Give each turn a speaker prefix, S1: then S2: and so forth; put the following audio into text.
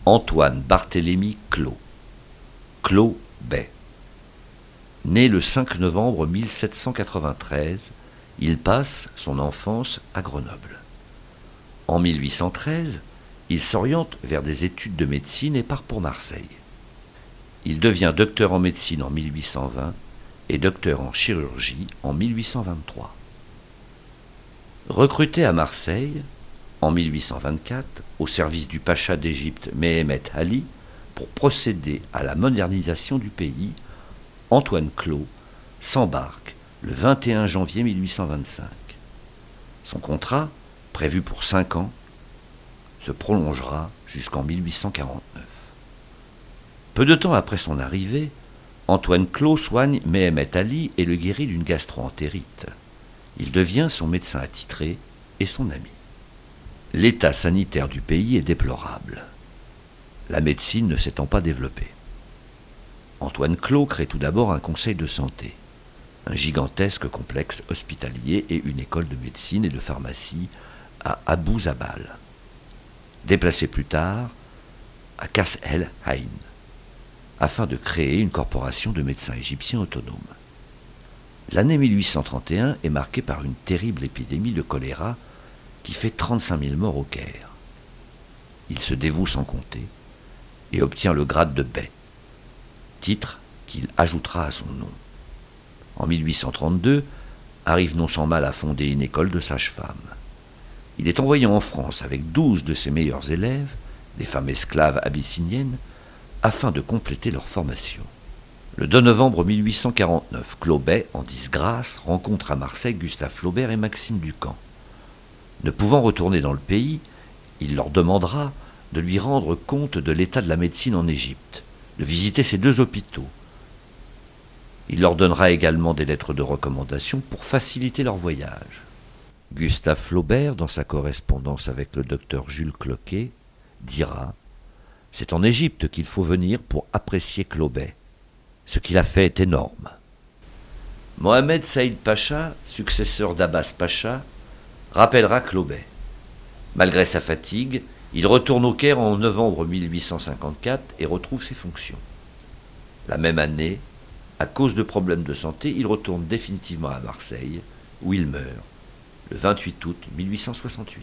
S1: Antoine Barthélemy Clos, Clos Bey. Né le 5 novembre 1793, il passe son enfance à Grenoble. En 1813, il s'oriente vers des études de médecine et part pour Marseille. Il devient docteur en médecine en 1820 et docteur en chirurgie en 1823. Recruté à Marseille, en 1824, au service du pacha d'Égypte Mehemet Ali, pour procéder à la modernisation du pays, Antoine Clos s'embarque le 21 janvier 1825. Son contrat, prévu pour 5 ans, se prolongera jusqu'en 1849. Peu de temps après son arrivée, Antoine Clos soigne Mehemet Ali et le guérit d'une gastro-entérite. Il devient son médecin attitré et son ami. L'état sanitaire du pays est déplorable. La médecine ne s'étant pas développée. Antoine Clos crée tout d'abord un conseil de santé, un gigantesque complexe hospitalier et une école de médecine et de pharmacie à Abou Zabal, déplacé plus tard à Kas El Ain, afin de créer une corporation de médecins égyptiens autonomes. L'année 1831 est marquée par une terrible épidémie de choléra qui fait 35 000 morts au Caire. Il se dévoue sans compter et obtient le grade de Bey, titre qu'il ajoutera à son nom. En 1832, arrive non sans mal à fonder une école de sages-femmes. Il est envoyé en France avec 12 de ses meilleurs élèves, des femmes esclaves abyssiniennes, afin de compléter leur formation. Le 2 novembre 1849, Clos Bey, en disgrâce, rencontre à Marseille Gustave Flaubert et Maxime Ducamp. Ne pouvant retourner dans le pays, il leur demandera de lui rendre compte de l'état de la médecine en Égypte, de visiter ces 2 hôpitaux. Il leur donnera également des lettres de recommandation pour faciliter leur voyage. Gustave Flaubert, dans sa correspondance avec le docteur Jules Cloquet, dira « C'est en Égypte qu'il faut venir pour apprécier Clos Bey. Ce qu'il a fait est énorme. » Mohamed Saïd Pacha, successeur d'Abbas Pacha, rappellera Clos Bey. Malgré sa fatigue, il retourne au Caire en novembre 1854 et retrouve ses fonctions. La même année, à cause de problèmes de santé, il retourne définitivement à Marseille, où il meurt le 28 août 1868.